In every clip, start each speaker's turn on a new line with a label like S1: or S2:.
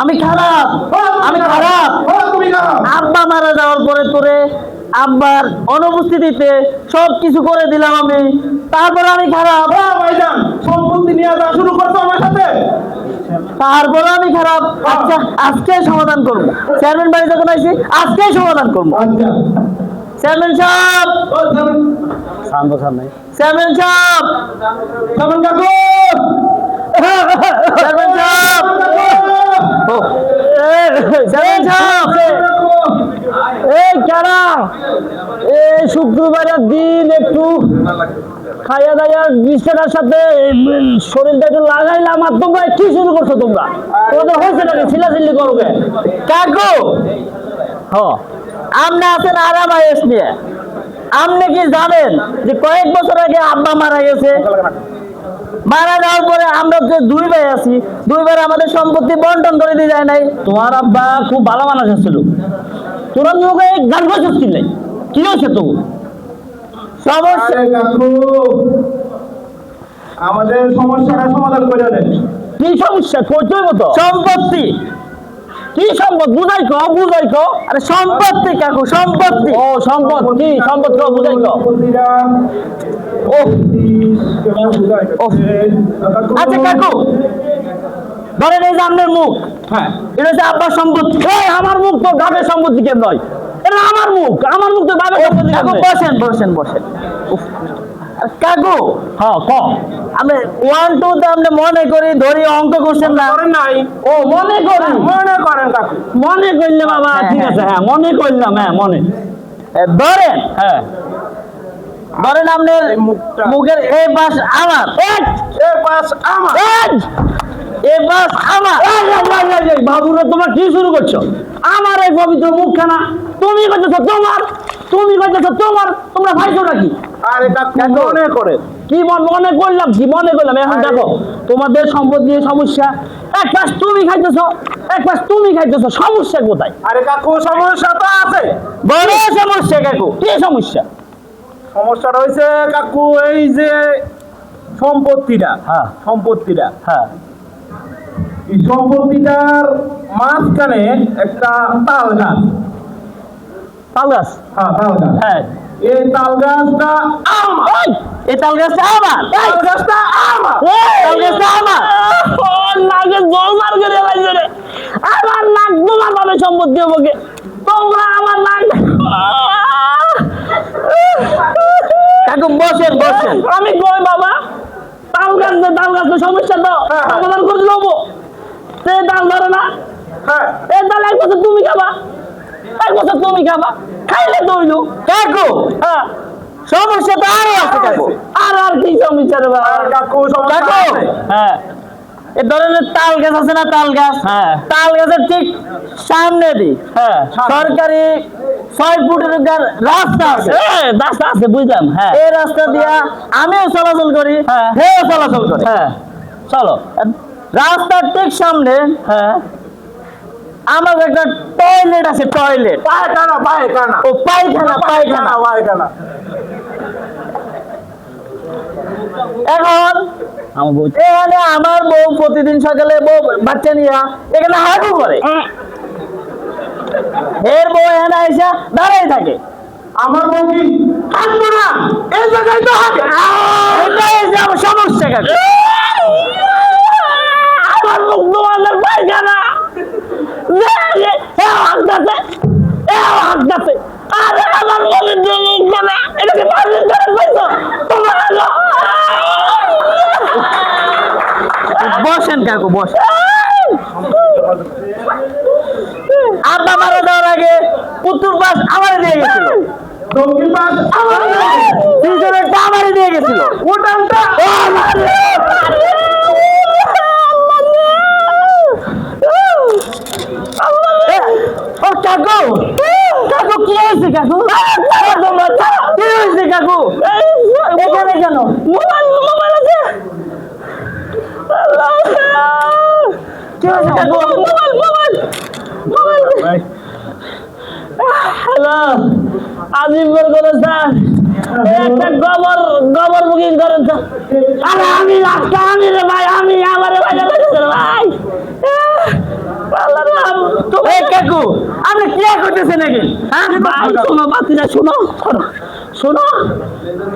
S1: আমি খারাপ, আমি খারাপ। আব্বা মারা যাওয়ার পরে তোরে আব্বার অনুপস্থিতিতে সবকিছু করে দিলাম আমি, তারপর আমি খারাপ।
S2: ভাইজান সম্পত্তি নিয়ে আসা শুরু করছো আমার সাথে।
S1: তারপর আমি খারাপ। আচ্ছা আজকে সমাধান করবো। চেয়ারম্যান বাড়ি যখন আইছি আজকে সমাধান করবো।
S2: আচ্ছা
S1: চেয়ারম্যান সাহেব,
S2: শান্ত সামনে
S1: চেয়ারম্যান সাহেব,
S2: কেমন কাকু
S1: চেয়ারম্যান সাহেব, ও, চেয়ারম্যান সাহেব, এই কারা এই শুক্রবারের দিন একটু খাইয়া দাইয়া বিছানার সাথে শরীরটা একটু লাগাইলাম, আর তোমরা কি শুরু করছো? তোমরা তোমাদের হয়েছে নাকি চিল্লাচিল্লি করবে? কাকু আপনি আছেন আরাম আয়েস নিয়ে, আপনি কি জানেন যে কয়েক বছর আগে আব্বা মারা গেছে? মারা যাওয়ার পরে আমরা যে দুই ভাই আছি, দুই ভাই আমাদের সম্পত্তি বন্টন করে দিয়ে যায় নাই। তোমার আব্বা খুব ভালো মানুষ ছিল, তোরা লোকে গান বাজছিস কিনলে কি হয়েছে? তো সমস্যা
S2: কাকু আমাদের সমস্যাটা সমাধান করে দেন।
S1: কি সমস্যা? করতে মতো সম্পত্তি কি সম্পদ বুঝাই কো, বুঝাই কো। আরে সম্পত্তি কাকু, সম্পত্তি। ও সম্পত্তি, সম্পত্তি বুঝাই কো। ও আচ্ছা কাকু ধরেন এই যে আপনার মুখ,
S2: হ্যাঁ
S1: এটা হচ্ছে আব্বার সম্পত্তি। এই আমার মুখ তো গাবের সম্পত্তি কেন নয়? এটা আমার মুখ, আমার মুখ তো গাবের সম্পত্তি। কাকু বসেন বসেন বসেন। কাকু হ্যাঁ ক আমি 1 2 তে আমরা মনে করি ধরি, অঙ্ক করছেন না?
S2: করেন নাই?
S1: ও মনে করি,
S2: মনে করেন কাকু।
S1: মনে করলে বাবা ঠিক আছে। হ্যাঁ মনে করলাম, হ্যাঁ মনে ধরেন। হ্যাঁ ধরেন আপনার মুখের এই পাশ আমার,
S2: এই পাশ আমার,
S1: এই পাশ আমার। বাবুরা তোমরা কি শুরু করছো? আমার এই পবিত্র মুখখানা তুমি করতেছো তোমার, তুমি করতেছো তোমার। তোমরা ভাইছো নাকি?
S2: আরে কাকু মনে করে
S1: কি মনে করলাম, কি মনে করলাম? এখন দেখো তোমাদের সম্পদ নিয়ে সমস্যা, এক পাশ তুমি খাইতেছো, এক পাশ তুমি খাইতেছো, সমস্যা কোথায়?
S2: আরে কাকু সমস্যা তো আছে,
S1: বড় সমস্যা। কাকু কি সমস্যা?
S2: সমস্যা রয়েছে কাকু এই যে সম্পত্তিটা,
S1: হ্যাঁ
S2: সম্পত্তিটা,
S1: হ্যাঁ
S2: এই সম্পত্তিটার মাঝখানে একটা তাল গাছ।
S1: তাল গাছ?
S2: হ্যাঁ তাল গাছ।
S1: হ্যাঁ
S2: এই তাল গাছটা আমার,
S1: এই তাল গাছটা আমার,
S2: তাল গাছটা আমার,
S1: তাল গাছটা আমার। নাকে জল মার করে লাগছে রে। আমার নাক তোমার ভাবে সম্পত্তি হবে, তোমরা আমার নাক। কাকু বসেন বসেন। আমি কই বাবা তাল গাছ, তাল গাছ সমস্যা তো সমাধান করে দেবো। সে তাল ধরে না,
S2: হ্যাঁ
S1: এই তাল এক বছর তুমি খাবা, এক বছর তুমি খাবা, খাইলে তো হইলো। কাকু হ্যাঁ সমস্যা তো আরো আছে কাকু। আর কি সমস্যা রে বাবা?
S2: আর কাকু সমস্যা
S1: কাকু
S2: আছে।
S1: হ্যাঁ এ ধরনের তাল গাছ আছে না, তাল গাছ? হ্যাঁ তাল গাছের ঠিক সামনে দি হ্যাঁ সরকারি 6 ফুটের রাস্তা আছে। রাস্তা আছে বুঝলাম। হ্যাঁ এই রাস্তা দিয়া আমিও চলাচল করি, হেও চলাচল করে। হ্যাঁ চলো রাস্তার ঠিক সামনে হ্যাঁ আমার একটা টয়লেট আছে, টয়লেট।
S2: পায়খানা, পায়খানা,
S1: ও পায়খানা, পায়খানা।
S2: পায়খানা।
S1: এখন এখানে আমার বউ প্রতিদিন সকালে বউ বাচ্চা নিয়ে এখানে হাগু করে, এর বউ এখানে এসে দাঁড়াই থাকে।
S2: আমার বউ কি হাসবো না? এই জায়গায় তো হাঁকে।
S1: এটাই যে আমার সমস্যা। কাকু আমার মুখ তোমাদের পায়খানা হাঁকতেছে, হাঁকতেছে। আরে আমার পবিত্র মুখ না, এটাকে পাবলিক করে পাইছো তোমরা। বসেন কাকু বসেন। আব্বা মারা যাওয়ার আগে উত্তর পাশ আমারে দিয়ে গেছিল,
S2: দক্ষিণ পাশ আমার,
S1: পিছনেরটা আমারে দিয়ে গেছিল,
S2: উঠানটা
S1: ও কাকু, কাকু কি হয়েছে? কাকু কি হয়েছে? কাকু এখানে কেন? মোবাইল, মোবাইল আছে। কি হয়েছে কাকু? Mobile, mobile, mobile. Hello Azimpur গোলস্থান, একটা গোবর গোবর বুকিং করেন তো। আরে আমি রাস্তা, আমি রে ভাই, আমি আমার ভাই ভাই এই কাকু আপনি কি করতেছেন নাকি হ্যাঁ ভাই শোনো বাতিরা শোনো শোনো শোনো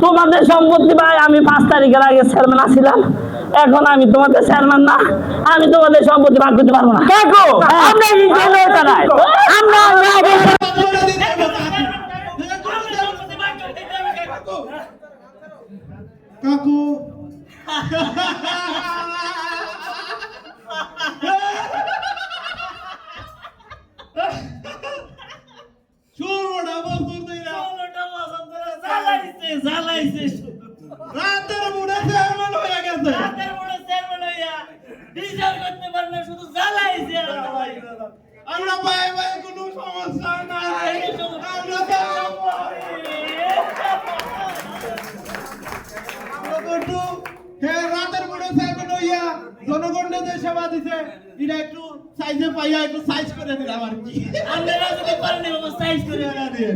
S1: তোমাদের সম্পত্তি ভাই আমি 5 তারিখের আগে চেয়ারম্যান আছিলাম এখন আমি তোমাদের চেয়ারম্যান না আমি তোমাদের সম্পত্তি ভাগ করতে পারবো না কাকু আমরা কি জন্য এটা নাই আমরা আগে
S2: কাকু রাতের বুড়ে চেয়ারম্যান হয়ে গেছে আমরা ভাই ভাই কোনো সমস্যা নাই আমরা তো একটু রাতের বুড়ে চেয়ারম্যান হইয়া জনগণের যে সেবা দিছে এটা একটু সাইজে পাইয়া একটু সাইজ করে দিলাম আর কি
S3: আমরা যদি পারেন সাইজ করে
S2: দিয়ে